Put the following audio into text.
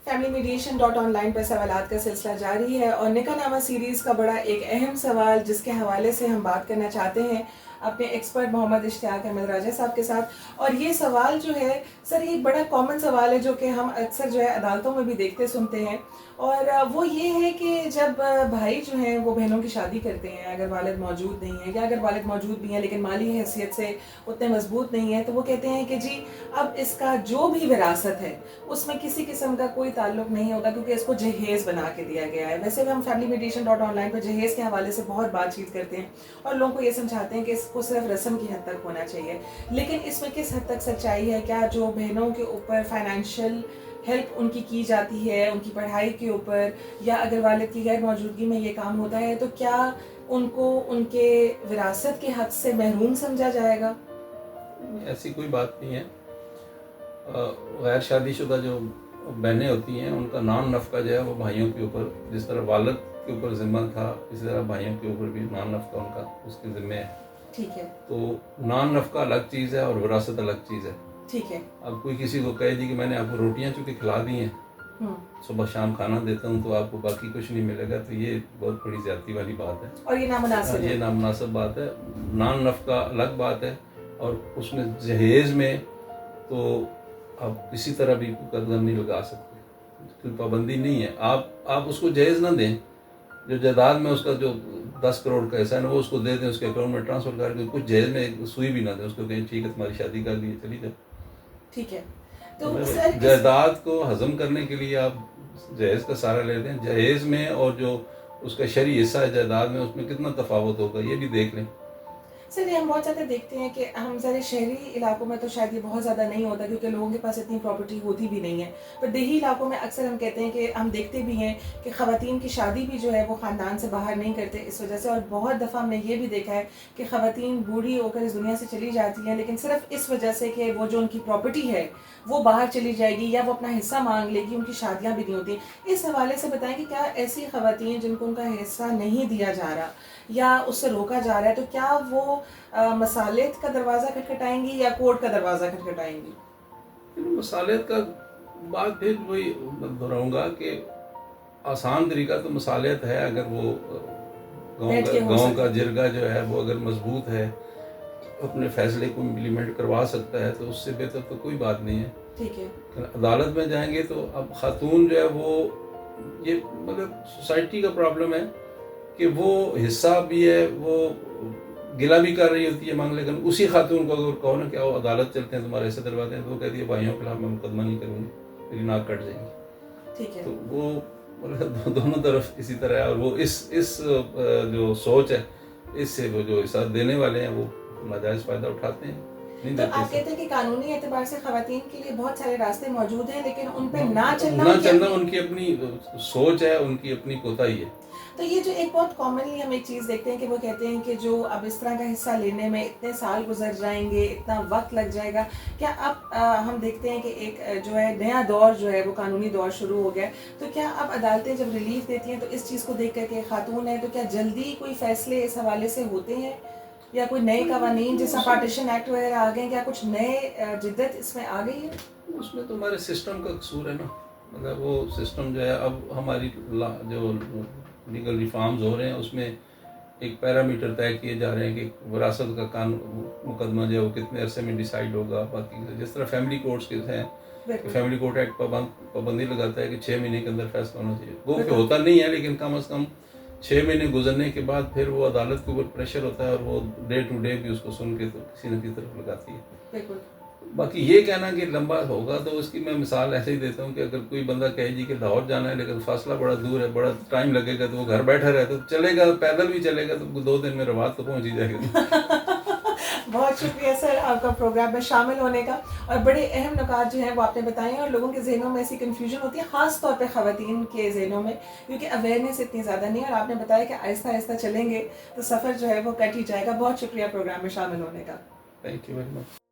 Family mediation dot online پر سوالات کا سلسلہ جاری ہے اور نکاح نامہ سیریز کا بڑا ایک اہم سوال جس کے حوالے سے ہم بات کرنا چاہتے ہیں اپنے ایکسپرٹ محمد اشتیاق احمد راجہ صاحب کے ساتھ. اور یہ سوال جو ہے سر یہ بڑا کامن سوال ہے جو کہ ہم اکثر جو ہے عدالتوں میں بھی دیکھتے سنتے ہیں, اور وہ یہ ہے کہ جب بھائی جو ہیں وہ بہنوں کی شادی کرتے ہیں, اگر والد موجود نہیں ہیں یا اگر والد موجود بھی ہیں لیکن مالی حیثیت سے اتنے مضبوط نہیں ہیں, تو وہ کہتے ہیں کہ جی اب اس کا جو بھی وراثت ہے اس میں کسی قسم کا کوئی تعلق نہیں ہوگا کیونکہ اس کو جہیز بنا کے دیا گیا ہے. ویسے بھی ہم family mediation dot online پر جہیز کے حوالے سے بہت بات چیت کرتے ہیں اور لوگوں کو یہ سمجھاتے ہیں کہ اس کو صرف رسم کی حد تک ہونا چاہیے, لیکن اس میں کس حد تک سچائی ہے؟ کیا جو بہنوں کے اوپر فائنینشیل ہیلپ ان کی جاتی ہے ان کی پڑھائی کے اوپر, یا اگر والد کی غیر موجودگی میں یہ کام ہوتا ہے تو کیا ان کو ان کے وراثت کے حق سے محروم سمجھا جائے گا؟ ایسی کوئی بات نہیں ہے. غیر شادی شدہ جو بہنیں ہوتی ہیں ان کا نان نفقہ جو ہے وہ بھائیوں کے اوپر, جس طرح والد کے اوپر ذمہ تھا اسی طرح بھائیوں کے اوپر بھی نان نفقہ ان کا اس کے ذمہ ہے. ٹھیک ہے. تو نان نفقہ الگ چیز ہے اور وراثت الگ چیز ہے. ٹھیک ہے. اب کوئی کسی کو کہے جی کہ میں نے آپ کو روٹیاں چونکہ کھلا دی ہیں, صبح شام کھانا دیتا ہوں تو آپ کو باقی کچھ نہیں ملے گا, تو یہ بہت بڑی زیادتی والی بات ہے اور یہ نامناسب بات ہے. نان نفقہ الگ بات ہے اور اس میں جہیز میں تو آپ کسی طرح بھی قدم نہیں لگا سکتے, کوئی پابندی نہیں ہے. آپ اس کو جہیز نہ دیں, جو جائیداد میں اس کا جو 10 کروڑ کا حصہ ہے وہ اس کو دے دیں, اس کے اکاؤنٹ میں ٹرانسفر کر کے, کچھ جہیز میں سوئی بھی نہ دیں, اس کو کہیں ٹھیک ہے تمہاری شادی کر دی چلی جاؤ. ٹھیک ہے. تو جائیداد کو ہضم کرنے کے لیے آپ جہیز کا سہارا لیتے ہیں. جہیز میں اور جو اس کا شرعی حصہ ہے جائیداد میں اس میں کتنا تفاوت ہوگا یہ بھی دیکھ لیں. سر یہ ہم بہت زیادہ دیکھتے ہیں کہ ہم ذرا شہری علاقوں میں تو شاید یہ بہت زیادہ نہیں ہوتا کیونکہ لوگوں کے پاس اتنی پراپرٹی ہوتی بھی نہیں ہے, پر دیہی علاقوں میں اکثر ہم کہتے ہیں کہ ہم دیکھتے بھی ہیں کہ خواتین کی شادی بھی جو ہے وہ خاندان سے باہر نہیں کرتے اس وجہ سے, اور بہت دفعہ ہم نے یہ بھی دیکھا ہے کہ خواتین بوڑھی ہو کر اس دنیا سے چلی جاتی ہیں لیکن صرف اس وجہ سے کہ وہ جو ان کی پراپرٹی ہے وہ باہر چلی جائے گی یا وہ اپنا حصہ مانگ لے گی, ان کی شادیاں بھی نہیں ہوتی. اس حوالے سے بتائیں کہ کیا ایسی خواتین جن کو ان کا حصہ نہیں دیا جا رہا یا اس سے روکا جا رہا ہے تو کیا وہ مصالحت کا دروازہ کھٹکھٹائیں گی یا کورٹ کا دروازہ کھٹکھٹائیں گی؟ مصالحت کا بات پھر وہی دہراؤں گا کہ آسان طریقہ تو مصالحت ہے. اگر وہ گاؤں کا جرگہ جو ہے وہ اگر مضبوط ہے, اپنے فیصلے کو امپلیمنٹ کروا سکتا ہے تو اس سے بہتر تو کوئی بات نہیں ہے. ٹھیک ہے. عدالت میں جائیں گے تو اب خاتون جو ہے وہ یہ مطلب سوسائٹی کا پرابلم ہے کہ وہ حصہ بھی ہے, وہ گلا بھی کر رہی ہوتی ہے مانگ, لیکن اسی خاتون کو اگر کہو نا کہ آؤ عدالت چلتے ہیں تمہارے حصہ دلواتے ہیں تو وہ کہتی ہے بھائیوں کے خلاف میں مقدمہ نہیں کروں گی, میری ناک کٹ جائے گی. ٹھیک ہے. تو وہ دونوں طرف اسی طرح ہے, اور وہ اس جو سوچ ہے اس سے وہ جو حصہ دینے والے ہیں وہ ناجائز فائدہ اٹھاتے ہیں. تو آپ کہتے ہیں کہ قانونی اعتبار سے خواتین کے لیے بہت سارے راستے موجود ہیں لیکن ان پہ نہ چلنا ان کی اپنی سوچ ہے, ان کی اپنی کوتاہی ہے. تو یہ جو ایک بہت کامنلی ہم ایک چیز دیکھتے ہیں کہ وہ کہتے ہیں کہ جو اب اس طرح کا حصہ لینے میں اتنے سال گزر جائیں گے, اتنا وقت لگ جائے گا, کیا اب ہم دیکھتے ہیں کہ ایک جو ہے نیا دور جو ہے وہ قانونی دور شروع ہو گیا, تو کیا اب عدالتیں جب ریلیف دیتی ہیں تو اس چیز کو دیکھ کر کے خاتون ہے تو کیا جلدی کوئی فیصلے اس حوالے سے ہوتے ہیں یا کوئی نئے قوانین جیسا پارٹیشن ایکٹ وغیرہ آ گئے, کیا کچھ نئے جدت اس میں آ گئی ہے؟ اس میں تو ہمارے سسٹم کا قصور ہے نا, مطلب وہ سسٹم جو ہے اب ہماری جو لیگل ریفارمز ہو رہے ہیں اس میں ایک پیرامیٹر طے کیے جا رہے ہیں کہ وراثت کا مقدمہ جو ہے وہ کتنے عرصے میں ڈیسائیڈ ہوگا. باقی جس طرح فیملی کورٹس کے ہیں, فیملی کورٹ ایکٹ پابندی لگاتا ہے کہ 6 مہینے کے اندر فیصلہ ہونا چاہیے. وہ کہ ہوتا نہیں ہے لیکن کم از کم 6 مہینے گزرنے کے بعد پھر وہ عدالت کے اوپر پریشر ہوتا ہے اور وہ ڈے ٹو ڈے بھی اس کو سن کے تو کسی نہ کسی طرف لگاتی ہے. باقی یہ کہنا کہ لمبا ہوگا تو اس کی میں مثال ایسے ہی دیتا ہوں کہ اگر کوئی بندہ کہے جی کہ لاہور جانا ہے لیکن فاصلہ بڑا دور ہے, بڑا ٹائم لگے گا, تو وہ گھر بیٹھا رہے تو چلے گا, پیدل بھی چلے گا تو 2 دن میں روات تو پہنچ ہی جائے گا. بہت شکریہ سر آپ کا پروگرام میں شامل ہونے کا, اور بڑے اہم نکات جو ہیں وہ آپ نے بتائے ہیں, اور لوگوں کے ذہنوں میں ایسی کنفیوژن ہوتی ہے خاص طور پہ خواتین کے ذہنوں میں کیونکہ اویئرنیس اتنی زیادہ نہیں ہے, اور آپ نے بتایا کہ آہستہ آہستہ چلیں گے تو سفر جو ہے وہ کٹ ہی جائے گا. بہت شکریہ پروگرام میں شامل ہونے کا. Thank you very much.